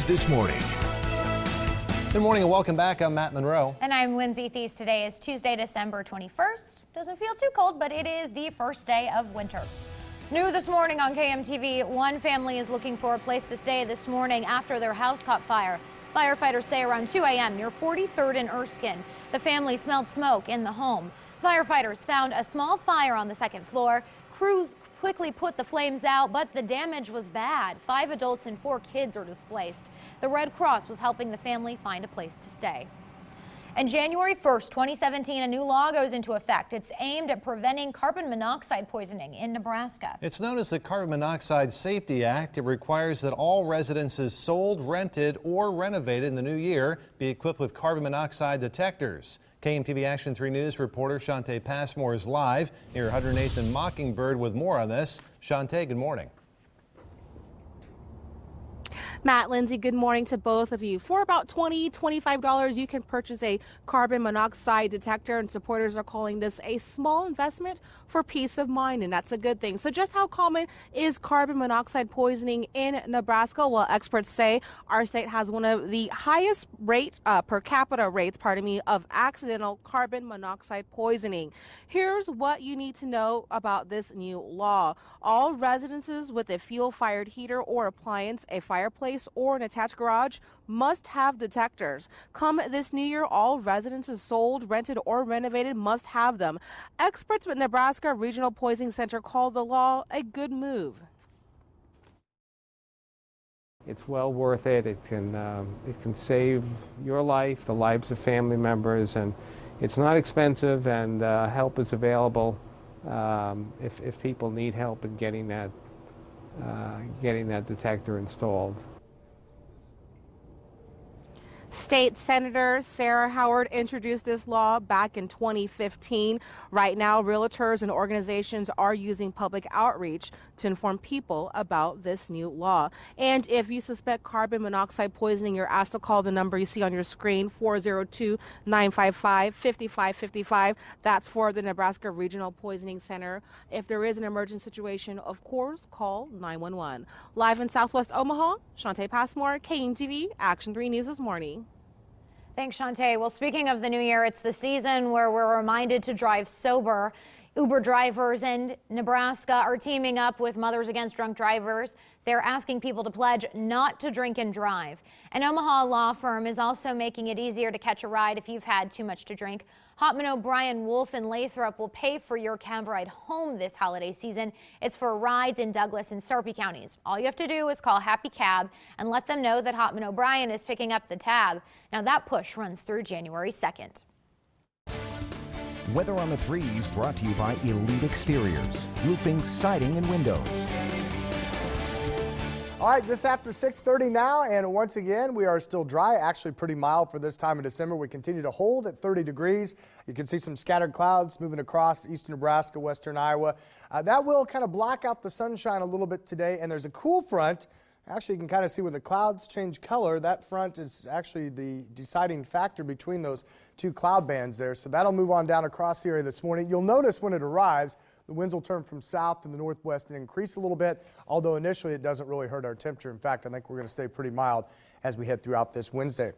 News This Morning. Good morning and welcome back. I'm Matt Monroe. And I'm Lindsay Thies. Today is Tuesday, December 21st. Doesn't feel too cold, but it is the first day of winter. New this morning on KMTV, one family is looking for a place to stay this morning after their house caught fire. Firefighters say around 2 a.m. near 43rd and Erskine. The family smelled smoke in the home. Firefighters found a small fire on the second floor. Crews quickly put the flames out, but the damage was bad. 5 adults and 4 kids are displaced. The Red Cross was helping the family find a place to stay. And January 1st, 2017, a new law goes into effect. It's aimed at preventing carbon monoxide poisoning in Nebraska. It's known as the Carbon Monoxide Safety Act. It requires that all residences sold, rented, or renovated in the new year be equipped with carbon monoxide detectors. KMTV Action 3 News reporter Shante Passmore is live near 108th and Mockingbird with more on this. Shante, good morning. Matt, Lindsay, good morning to both of you. For about $20, $25, you can purchase a carbon monoxide detector, and supporters are calling this a small investment for peace of mind, and that's a good thing. So just how common is carbon monoxide poisoning in Nebraska? Well, experts say our state has one of the highest per capita rates, of accidental carbon monoxide poisoning. Here's what you need to know about this new law. All residences with a fuel-fired heater or appliance, a fireplace, or an attached garage must have detectors. Come this new year, all residences sold, rented, or renovated must have them. Experts at Nebraska Regional Poisoning Center call the law a good move. It's well worth it. It can save your life, the lives of family members, and it's not expensive, and help is available if people need help in getting that detector installed. State Senator Sarah Howard introduced this law back in 2015. Right now, realtors and organizations are using public outreach to inform people about this new law. And if you suspect carbon monoxide poisoning, you're asked to call the number you see on your screen, 402-955-5555. That's for the Nebraska Regional Poisoning Center. If there is an emergent situation, of course, call 911. Live in Southwest Omaha, Shante Passmore, KMTV, Action 3 News This Morning. Thanks, Shante. Well, speaking of the new year, it's the season where we're reminded to drive sober. Uber drivers in Nebraska are teaming up with Mothers Against Drunk Drivers. They're asking people to pledge not to drink and drive. An Omaha law firm is also making it easier to catch a ride if you've had too much to drink. Hopman O'Brien, Wolf, and Lathrop will pay for your cab ride home this holiday season. It's for rides in Douglas and Sarpy counties. All you have to do is call Happy Cab and let them know that Hopman O'Brien is picking up the tab. Now that push runs through January 2nd. Weather on the 3s brought to you by Elite Exteriors, roofing, siding, and windows. All right, just after 6:30 now, and once again, we are still dry, actually pretty mild for this time of December. We continue to hold at 30 degrees. You can see some scattered clouds moving across eastern Nebraska, western Iowa. That will kind of block out the sunshine a little bit today, and there's a cool front. Actually, you can kind of see where the clouds change color. That front is actually the deciding factor between those two cloud bands there. So that'll move on down across the area this morning. You'll notice when it arrives, the winds will turn from south to the northwest and increase a little bit, although initially it doesn't really hurt our temperature. In fact, I think we're going to stay pretty mild as we head throughout this Wednesday.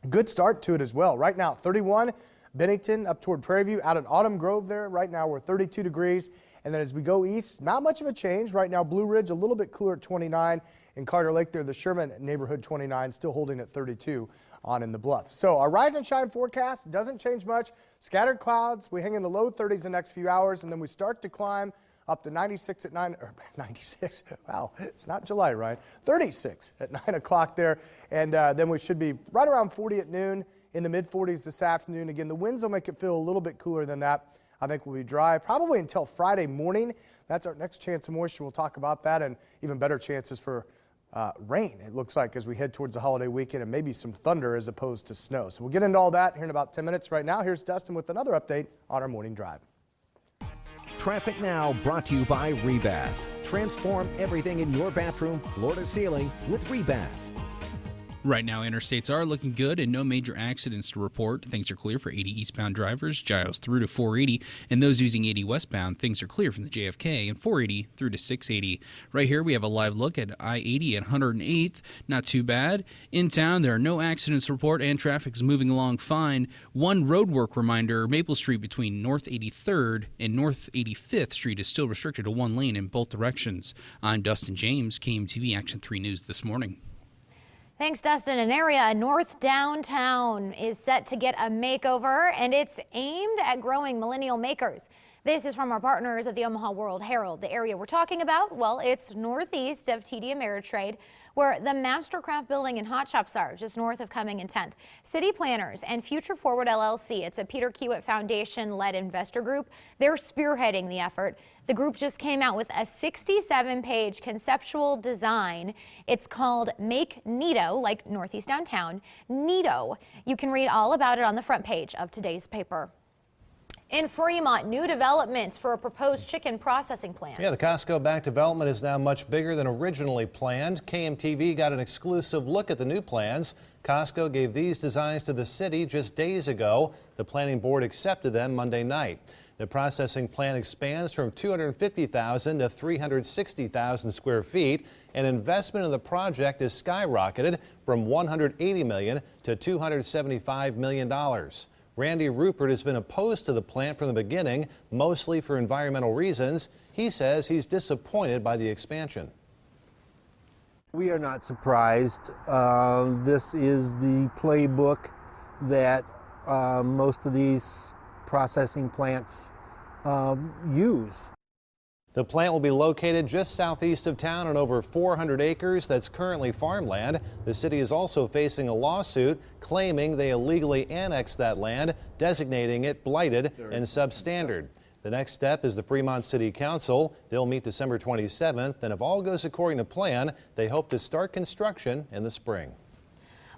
Good start to it as well. Right now, 31, Bennington up toward Prairie View, out at Autumn Grove there. Right now we're 32 degrees. And then as we go east, not much of a change. Right now, Blue Ridge a little bit cooler at 29. In Carter Lake there, the Sherman neighborhood 29, still holding at 32 on in the Bluff. So our rise and shine forecast doesn't change much. Scattered clouds. We hang in the low 30s the next few hours, and then we start to climb up to 96 at 96. Wow, it's not July, right? 36 at 9 o'clock there. And then we should be right around 40 at noon, in the mid 40s this afternoon. Again, the winds will make it feel a little bit cooler than that. I think we'll be dry probably until Friday morning. That's our next chance of moisture. We'll talk about that, and even better chances for rain, it looks like, as we head towards the holiday weekend, and maybe some thunder as opposed to snow. So we'll get into all that here in about 10 minutes. Right now, here's Dustin with another update on our morning drive. Traffic Now brought to you by Rebath. Transform everything in your bathroom, floor to ceiling with Rebath. Right now, interstates are looking good and no major accidents to report. Things are clear for 80 eastbound drivers, Giles through to 480, and those using 80 westbound, things are clear from the JFK and 480 through to 680. Right here, we have a live look at I-80 at 108th. Not too bad. In town, there are no accidents to report and traffic is moving along fine. One roadwork reminder, Maple Street between North 83rd and North 85th Street is still restricted to one lane in both directions. I'm Dustin James, KMTV Action 3 News this morning. Thanks, Dustin. An area north downtown is set to get a makeover, and it's aimed at growing millennial makers. This is from our partners at the Omaha World Herald. The area we're talking about, well, it's northeast of TD Ameritrade, where the Mastercraft building and hot shops are, just north of Cumming and 10th. City Planners and Future Forward LLC, it's a Peter Kiewit Foundation-led investor group. They're spearheading the effort. The group just came out with a 67-page conceptual design. It's called Make Neato, like Northeast Downtown, Neato. You can read all about it on the front page of today's paper. In Fremont, new developments for a proposed chicken processing plant. Yeah, the Costco-backed development is now much bigger than originally planned. KMTV got an exclusive look at the new plans. Costco gave these designs to the city just days ago. The planning board accepted them Monday night. The processing plant expands from 250,000 to 360,000 square feet, and investment in the project is skyrocketed from $180 million to $275 million. Randy Rupert has been opposed to the plant from the beginning, mostly for environmental reasons. He says he's disappointed by the expansion. We are not surprised. This is the playbook that most of these processing plants use. The plant will be located just southeast of town on over 400 acres that's currently farmland. The city is also facing a lawsuit claiming they illegally annexed that land, designating it blighted and substandard. The next step is the Fremont City Council. They'll meet December 27th, and if all goes according to plan, they hope to start construction in the spring.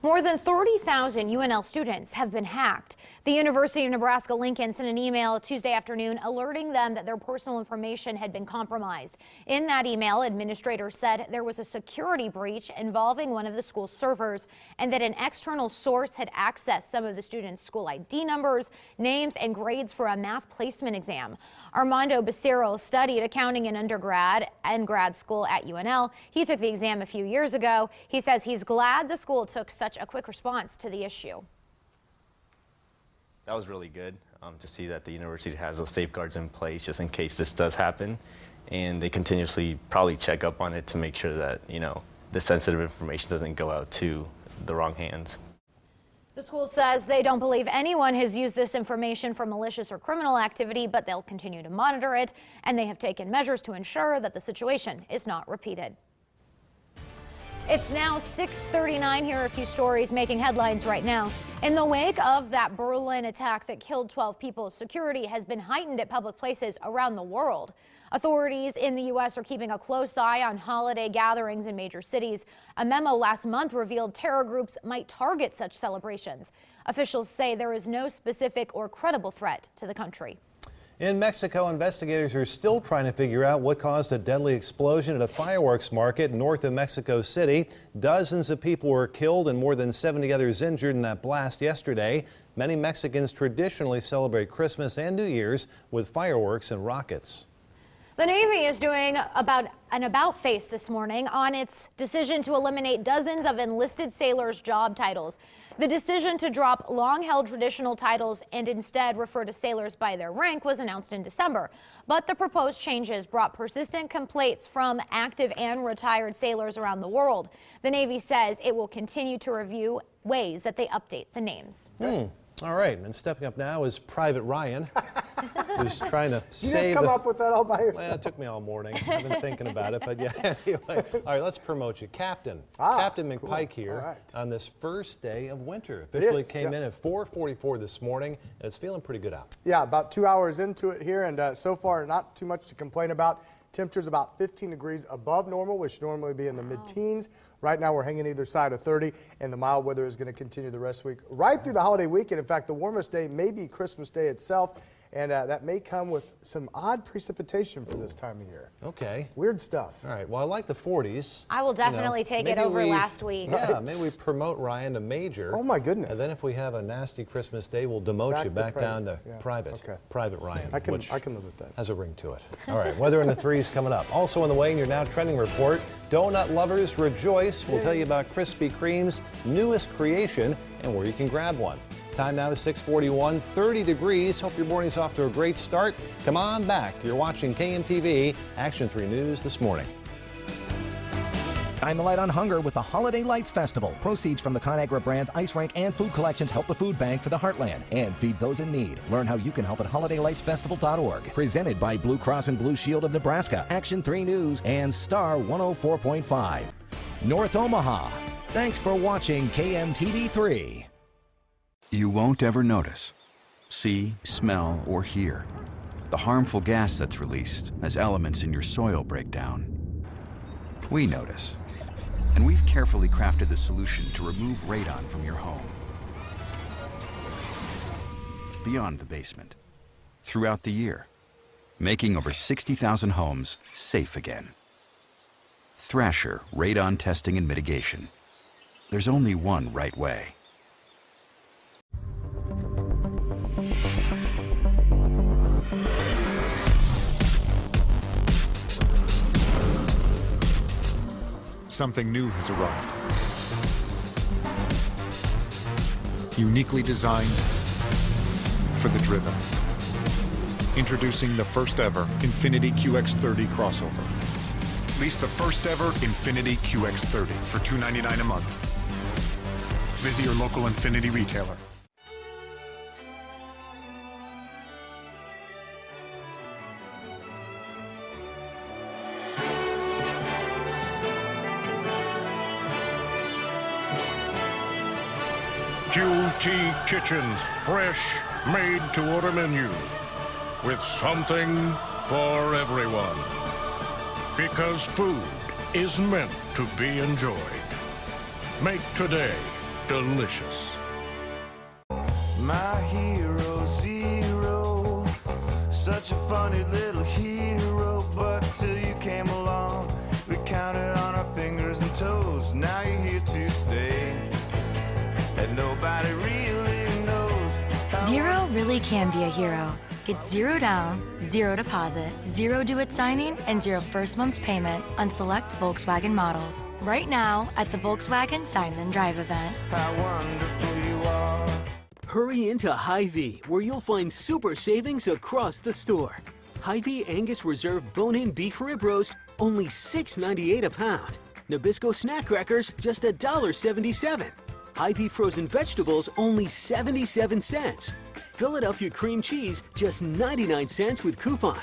More than 30,000 UNL students have been hacked. The University of Nebraska-Lincoln sent an email Tuesday afternoon alerting them that their personal information had been compromised. In that email, administrators said there was a security breach involving one of the school's servers and that an external source had accessed some of the students' school ID numbers, names, and grades for a math placement exam. Armando Becerro studied accounting in undergrad and grad school at UNL. He took the exam a few years ago. He says he's glad the school took such a quick response to the issue. That was really good to see that the university has those safeguards in place just in case this does happen, and they continuously probably check up on it to make sure that, you know, the sensitive information doesn't go out to the wrong hands. The school says they don't believe anyone has used this information for malicious or criminal activity, but they'll continue to monitor it, and they have taken measures to ensure that the situation is not repeated. It's now 6:39. Here are a few stories making headlines right now. In the wake of that Berlin attack that killed 12 people, security has been heightened at public places around the world. Authorities in the U.S. are keeping a close eye on holiday gatherings in major cities. A memo last month revealed terror groups might target such celebrations. Officials say there is no specific or credible threat to the country. In Mexico, investigators are still trying to figure out what caused a deadly explosion at a fireworks market north of Mexico City. Dozens of people were killed and more than 70 others injured in that blast yesterday. Many Mexicans traditionally celebrate Christmas and New Year's with fireworks and rockets. The Navy is doing an about-face this morning on its decision to eliminate dozens of enlisted sailors' job titles. The decision to drop long-held traditional titles and instead refer to sailors by their rank was announced in December. But the proposed changes brought persistent complaints from active and retired sailors around the world. The Navy says it will continue to review ways that they update the names. All right, and stepping up now is Private Ryan, who's trying to You save just come up with that all by yourself. Well, it took me all morning. I've been thinking about it, but yeah. Anyway, all right, let's promote you. Captain McPike here on this first day of winter. Officially came in at 4:44 this morning, and it's feeling pretty good out. Yeah, about 2 hours into it here, and so far not too much to complain about. Temperatures about 15 degrees above normal, which should normally be in the mid-teens. Right now we're hanging either side of 30, and the mild weather is going to continue the rest of the week right through the holiday weekend. In fact, the warmest day may be Christmas Day itself. and that may come with some odd precipitation for this time of year. Okay. Weird stuff. All right. Well, I like the 40s. I will definitely take it maybe over last week. Yeah, maybe we promote Ryan to major. Oh my goodness. And then if we have a nasty Christmas day, we'll demote you back down to private. Okay. Private Ryan. I can which live with that. has a ring to it. All right. Weather in the 3s coming up. Also on the way in your Now Trending report, donut lovers rejoice. We'll tell you about Krispy Kreme's newest creation and where you can grab one. Time now to 6:41, 30 degrees. Hope your morning's off to a great start. Come on back. You're watching KMTV Action 3 News this morning. Shine the light on hunger with the Holiday Lights Festival. Proceeds from the ConAgra brand's ice rink and food collections help the food bank for the Heartland and feed those in need. Learn how you can help at holidaylightsfestival.org. Presented by Blue Cross and Blue Shield of Nebraska, Action 3 News, and Star 104.5. North Omaha. Thanks for watching KMTV 3. You won't ever notice, see, smell, or hear the harmful gas that's released as elements in your soil break down. We notice, and we've carefully crafted the solution to remove radon from your home. Beyond the basement, throughout the year, making over 60,000 homes safe again. Thrasher Radon Testing and Mitigation. There's only one right way. Something new has arrived. Uniquely designed for the driven. Introducing the first ever Infiniti QX30 crossover. Lease the first ever Infiniti QX30 for $299 a month. Visit your local Infiniti retailer. QT Kitchen's fresh, made-to-order menu with something for everyone. Because food is meant to be enjoyed. Make today delicious. My hero, Zero, such a funny little hero, but till you came along, we counted on our fingers and toes. Now you're here to stay. And nobody really knows. Zero really can be a hero. Get 0 down, 0 deposit, 0 due at signing, and 0 first month's payment on select Volkswagen models. Right now at the Volkswagen Sign Then Drive event. How wonderful you are. Hurry into Hy-Vee, where you'll find super savings across the store. Hy-Vee Angus Reserve bone-in beef rib roast, only $6.98 a pound. Nabisco snack crackers, just $1.77. Hy-Vee frozen vegetables, only 77 cents. Philadelphia cream cheese, just 99 cents with coupon.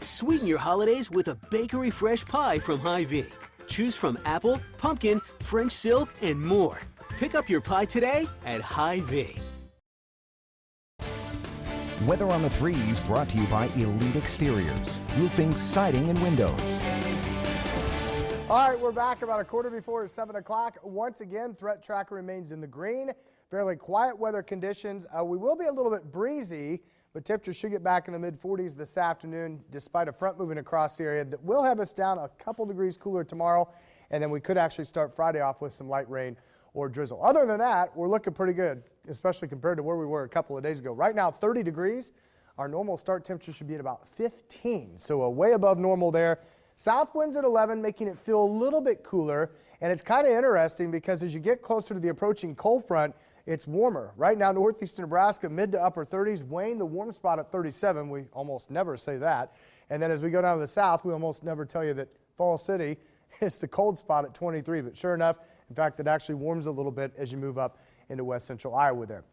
Sweeten your holidays with a bakery fresh pie from Hy-Vee. Choose from apple, pumpkin, French silk, and more. Pick up your pie today at Hy-Vee. Weather on the 3s brought to you by Elite Exteriors. Roofing, siding, and windows. All right, we're back about a quarter before 7 o'clock. Once again, threat tracker remains in the green. Fairly quiet weather conditions. We will be a little bit breezy, but temperatures should get back in the mid-40s this afternoon, despite a front moving across the area that will have us down a couple degrees cooler tomorrow, and then we could actually start Friday off with some light rain or drizzle. Other than that, we're looking pretty good, especially compared to where we were a couple of days ago. Right now, 30 degrees. Our normal start temperature should be at about 15, so way above normal there. South winds at 11, making it feel a little bit cooler, and it's kind of interesting because as you get closer to the approaching cold front, it's warmer. Right now, northeastern Nebraska, mid to upper 30s. Wayne, the warm spot at 37. We almost never say that. And then as we go down to the south, we almost never tell you that Falls City is the cold spot at 23. But sure enough, in fact, it actually warms a little bit as you move up into west central Iowa there.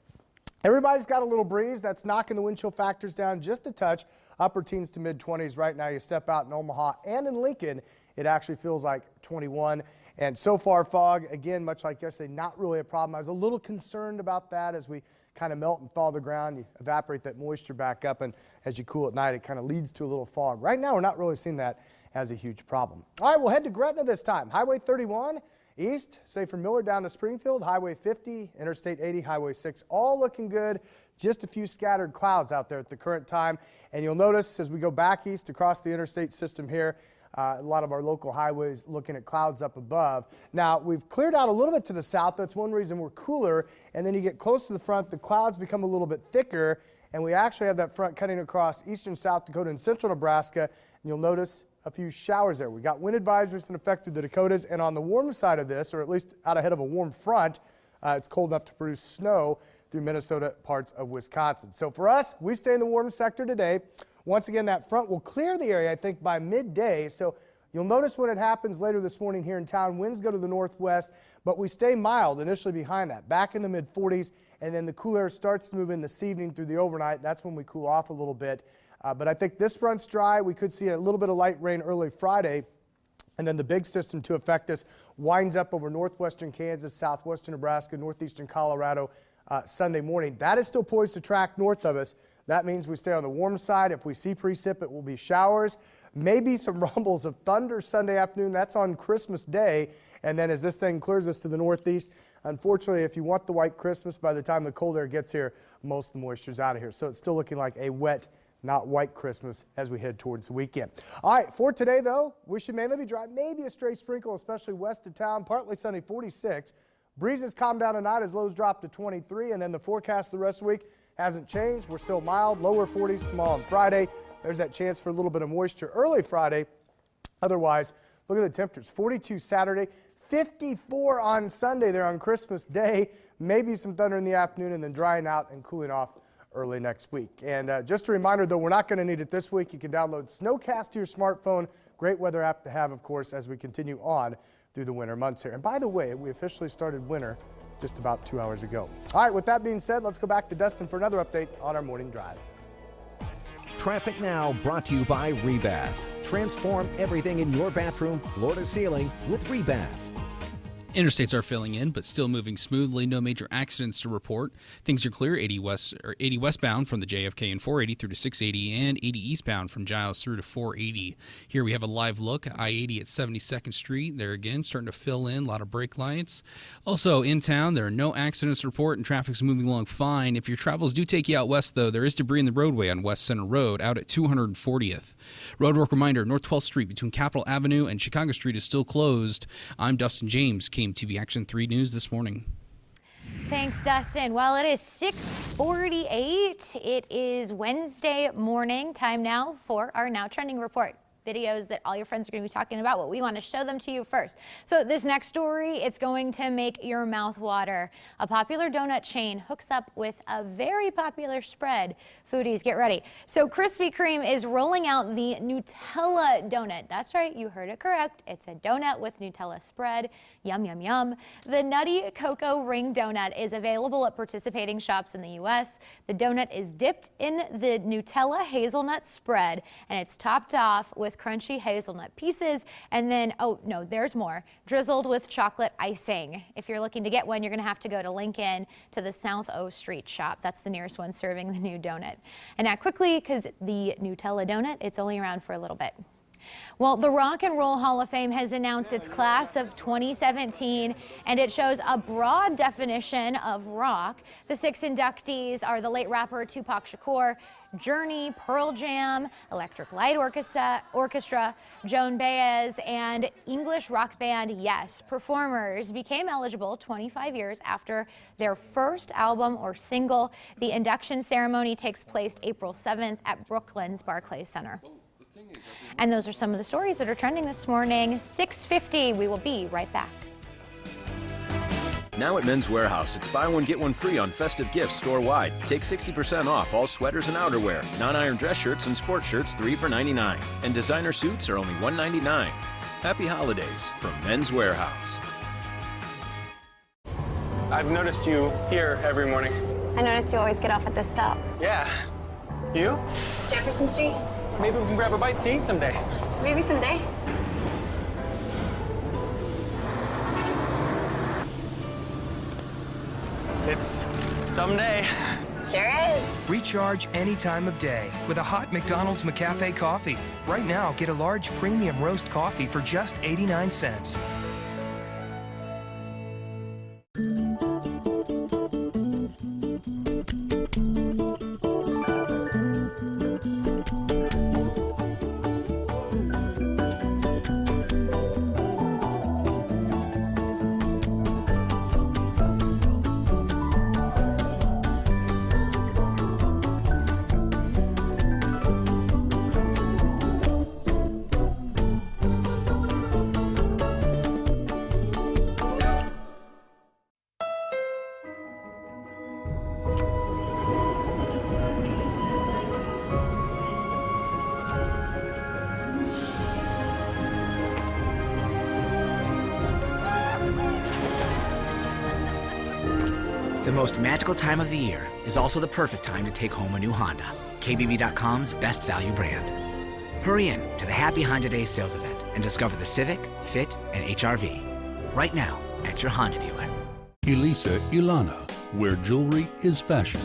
Everybody's got a little breeze. That's knocking the wind chill factors down just a touch. Upper teens to mid-20s right now. You step out in Omaha and in Lincoln, it actually feels like 21. And so far, fog, again, much like yesterday, not really a problem. I was a little concerned about that as we kind of melt and thaw the ground. You evaporate that moisture back up, and as you cool at night, it kind of leads to a little fog. Right now, we're not really seeing that as a huge problem. All right, we'll head to Gretna this time. Highway 31 East, say from Miller down to Springfield, Highway 50, Interstate 80, Highway 6, all looking good. Just a few scattered clouds out there at the current time. And you'll notice as we go back east across the interstate system here, a lot of our local highways looking at clouds up above. Now, we've cleared out a little bit to the south. That's one reason we're cooler. And then you get close to the front, the clouds become a little bit thicker. And we actually have that front cutting across eastern South Dakota and central Nebraska. And you'll notice a few showers there. We got wind advisories in effect through the Dakotas. And on the warm side of this, or at least out ahead of a warm front, it's cold enough to produce snow through Minnesota, parts of Wisconsin. So for us, we stay in the warm sector today. Once again, that front will clear the area, I think, by midday. So you'll notice when it happens later this morning here in town, winds go to the northwest, but we stay mild initially behind that, back in the mid-40s, and then the cool air starts to move in this evening through the overnight. That's when we cool off a little bit. But I think this front's dry. We could see a little bit of light rain early Friday. And then the big system to affect us winds up over northwestern Kansas, southwestern Nebraska, northeastern Colorado Sunday morning. That is still poised to track north of us. That means we stay on the warm side. If we see precip, it will be showers, maybe some rumbles of thunder Sunday afternoon. That's on Christmas Day. And then as this thing clears us to the northeast, unfortunately, if you want the white Christmas, by the time the cold air gets here, most of the moisture's out of here. So it's still looking like a wet, not white Christmas as we head towards the weekend. All right, for today, though, we should mainly be dry. Maybe a stray sprinkle, especially west of town. Partly sunny, 46. Breezes calm down tonight as lows drop to 23. And then the forecast the rest of the week hasn't changed. We're still mild, lower 40s tomorrow and Friday. There's that chance for a little bit of moisture early Friday. Otherwise, look at the temperatures. 42 Saturday, 54 on Sunday there on Christmas Day. Maybe some thunder in the afternoon and then drying out and cooling off early next week. And just a reminder, though, we're not going to need it this week. You can download Snowcast to your smartphone. Great weather app to have, of course, as we continue on through the winter months here. And by the way, we officially started winter just about 2 hours ago. All right, with that being said, let's go back to Dustin for another update on our morning drive. Traffic Now brought to you by Rebath. Transform everything in your bathroom, floor to ceiling with Rebath. Interstates are filling in, but still moving smoothly. No major accidents to report. Things are clear. 80 westbound from the JFK and 480 through to 680, and 80 eastbound from Giles through to 480. Here we have a live look at I-80 at 72nd Street. There again, starting to fill in. A lot of brake lights. Also in town, there are no accidents to report, and traffic's moving along fine. If your travels do take you out west, though, there is debris in the roadway on West Center Road out at 240th. Roadwork reminder: North 12th Street between Capitol Avenue and Chicago Street is still closed. I'm Dustin James, KMTV Action 3 News this morning. Thanks, Dustin. Well, it is 6:48. It is Wednesday morning. Time now for our Now Trending Report. Videos that all your friends are going to be talking about, but we want to show them to you first. So this next story, it's going to make your mouth water. A popular donut chain hooks up with a very popular spread. Foodies, get ready. So Krispy Kreme is rolling out the Nutella donut. That's right, you heard it correct. It's a donut with Nutella spread. Yum, yum, yum. The Nutty Cocoa Ring Donut is available at participating shops in the U.S. The donut is dipped in the Nutella hazelnut spread, and it's topped off with crunchy hazelnut pieces, and then, oh no, there's more, drizzled with chocolate icing. If you're looking to get one, you're going to have to go to Lincoln to the South O Street shop. That's the nearest one serving the new donut. And now quickly, because the Nutella donut, it's only around for a little bit. Well, the Rock and Roll Hall of Fame has announced its class of 2017, and it shows a broad definition of rock. The 6 inductees are the late rapper Tupac Shakur, Journey, Pearl Jam, Electric Light Orchestra, Joan Baez, and English rock band Yes. Performers became eligible 25 years after their first album or single. The induction ceremony takes place April 7th at Brooklyn's Barclays Center. And those are some of the stories that are trending this morning. 6:50, we will be right back. Now at Men's Warehouse, it's buy one, get one free on festive gifts store-wide. Take 60% off all sweaters and outerwear. Non-iron dress shirts and sports shirts, 3 for $99. And designer suits are only $199. Happy holidays from Men's Warehouse. I've noticed you here every morning. I noticed you always get off at this stop. Yeah. You? Jefferson Street. Maybe we can grab a bite to eat someday. Maybe someday. It's someday. Sure is. Recharge any time of day with a hot McDonald's McCafe coffee. Right now, get a large premium roast coffee for just 89 cents. The most magical time of the year is also the perfect time to take home a new Honda, KBB.com's best value brand. Hurry in to the Happy Honda Days sales event and discover the Civic, Fit, and HR-V right now at your Honda dealer. Elisa Ilana, where jewelry is fashion.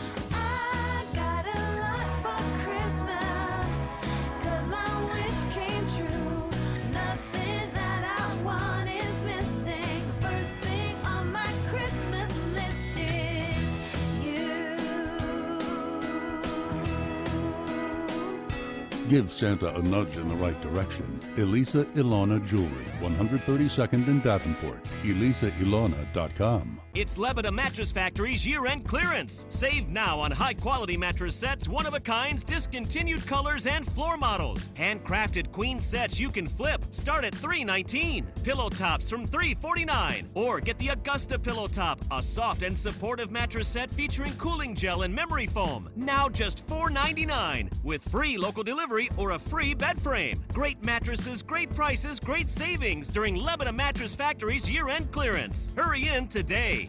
Give Santa a nudge in the right direction. Elisa Ilana Jewelry, 132nd in Davenport. ElisaIlana.com. It's Lebeda Mattress Factory's year-end clearance. Save now on high-quality mattress sets, one-of-a-kinds, discontinued colors, and floor models. Handcrafted queen sets you can flip. Start at $319. Pillow tops from $349. Or get the Augusta Pillow Top, a soft and supportive mattress set featuring cooling gel and memory foam. Now just $499 with free local delivery or a free bed frame. Great mattresses, great prices, great savings during Lebeda Mattress Factory's year-end clearance. Hurry in today.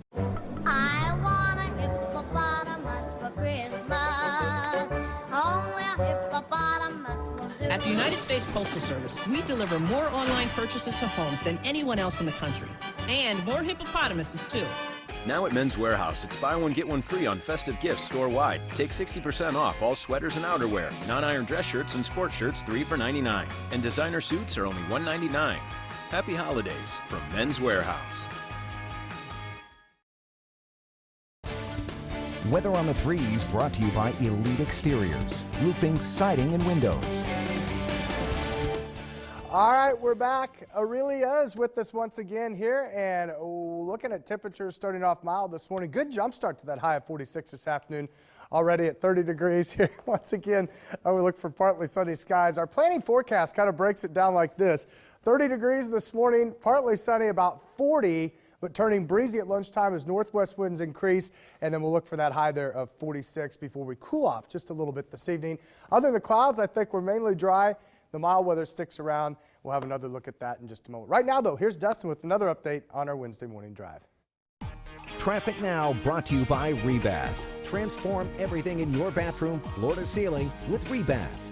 I want a hippopotamus for Christmas. Only a hippopotamus will do. At the United States Postal Service, we deliver more online purchases to homes than anyone else in the country. And more hippopotamuses, too. Now at Men's Warehouse, it's buy one, get one free on festive gifts store-wide. Take 60% off all sweaters and outerwear. Non-iron dress shirts and sports shirts, 3 for $99. And designer suits are only $199. Happy holidays from Men's Warehouse. Weather on the 3s brought to you by Elite Exteriors, roofing, siding, and windows. All right, we're back. Aurelia is with us once again here, and looking at temperatures starting off mild this morning. Good jump start to that high of 46 this afternoon. Already at 30 degrees here. Once again, we look for partly sunny skies. Our planning forecast kind of breaks it down like this. 30 degrees this morning, partly sunny, about 40, but turning breezy at lunchtime as northwest winds increase, and then we'll look for that high there of 46 before we cool off just a little bit this evening. Other than the clouds, I think we're mainly dry. The mild weather sticks around. We'll have another look at that in just a moment. Right now, though, here's Dustin with another update on our Wednesday morning drive. Traffic Now brought to you by Rebath. Transform everything in your bathroom, floor to ceiling with Rebath.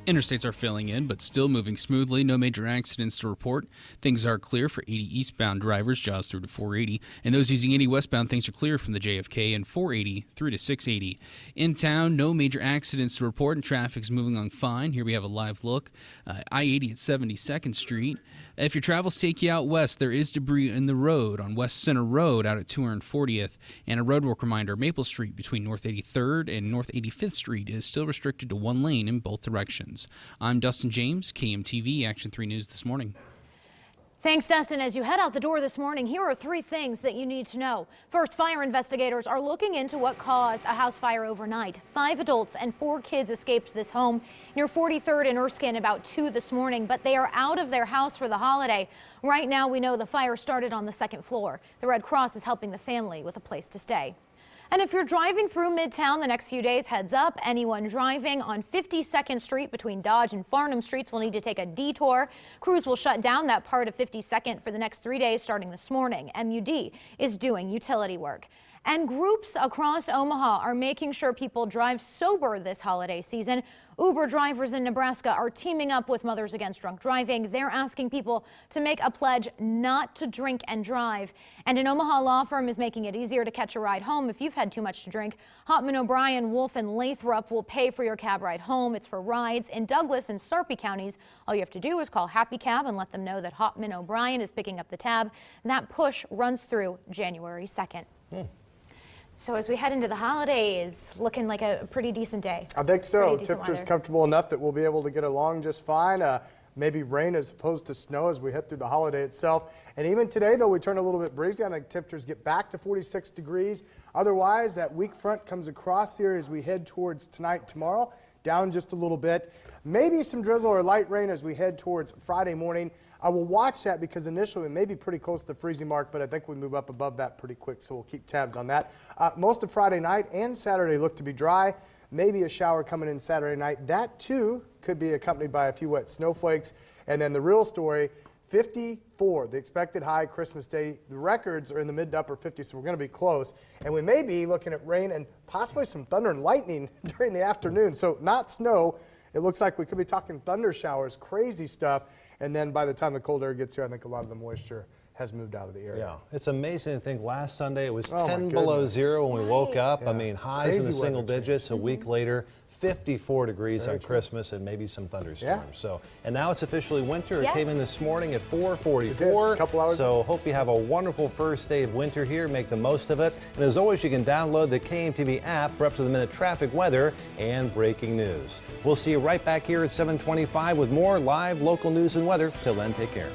Interstates are filling in, but still moving smoothly. No major accidents to report. Things are clear for 80 eastbound drivers, Jaws through to 480. And those using 80 westbound, things are clear from the JFK and 480 through to 680. In town, no major accidents to report, and traffic's moving along fine. Here we have a live look. I-80 at 72nd Street. If your travels take you out west, there is debris in the road on West Center Road out at 240th. And a roadwork reminder, Maple Street between North 83rd and North 85th Street is still restricted to one lane in both directions. I'm Dustin James, KMTV Action 3 News this morning. Thanks, Dustin. As you head out the door this morning, here are 3 things that you need to know. First, fire investigators are looking into what caused a house fire overnight. 5 adults and 4 kids escaped this home near 43rd and Erskine about 2 this morning, but they are out of their house for the holiday. Right now, we know the fire started on the 2nd floor. The Red Cross is helping the family with a place to stay. And if you're driving through Midtown the next few days, heads up. Anyone driving on 52nd Street between Dodge and Farnham Streets will need to take a detour. Crews will shut down that part of 52nd for the next 3 days starting this morning. MUD is doing utility work. And groups across Omaha are making sure people drive sober this holiday season. Uber drivers in Nebraska are teaming up with Mothers Against Drunk Driving. They're asking people to make a pledge not to drink and drive. And an Omaha law firm is making it easier to catch a ride home if you've had too much to drink. Hopman, O'Brien, Wolf, and Lathrop will pay for your cab ride home. It's for rides in Douglas and Sarpy counties. All you have to do is call Happy Cab and let them know that Hopman O'Brien is picking up the tab. And that push runs through January 2nd. So as we head into the holidays, looking like a pretty decent day. I think so. Temperature's comfortable enough that we'll be able to get along just fine. Maybe rain as opposed to snow as we head through the holiday itself. And even today, though, we turn a little bit breezy. I think temperatures get back to 46 degrees. Otherwise, that weak front comes across here as we head towards tonight and tomorrow, down just a little bit. Maybe some drizzle or light rain as we head towards Friday morning. I will watch that because initially we may be pretty close to the freezing mark, but I think we move up above that pretty quick, so we'll keep tabs on that. Most of Friday night and Saturday look to be dry. Maybe a shower coming in Saturday night. That, too, could be accompanied by a few wet snowflakes. And then the real story, 54, the expected high Christmas Day. The records are in the mid to upper 50s, so we're going to be close. And we may be looking at rain and possibly some thunder and lightning during the afternoon. So not snow. It looks like we could be talking thunder showers, crazy stuff. And then by the time the cold air gets here, I think a lot of the moisture has moved out of the area. Yeah, it's amazing to think last Sunday it was Oh, 10 my below goodness. zero when we woke up. Yeah. I mean, highs Crazy in the single weather change. digits. A week later, 54 degrees Very on true. Christmas and maybe some thunderstorms. Yeah. So, and now it's officially winter. Yes. It came in this morning at It 4:44. did, a couple hours So hope you have a wonderful first day of winter here. Make the most of it. And as always, you can download the KMTV app for up-to-the-minute traffic, weather, and breaking news. We'll see you right back here at 7:25 with more live local news and weather. Till then, take care.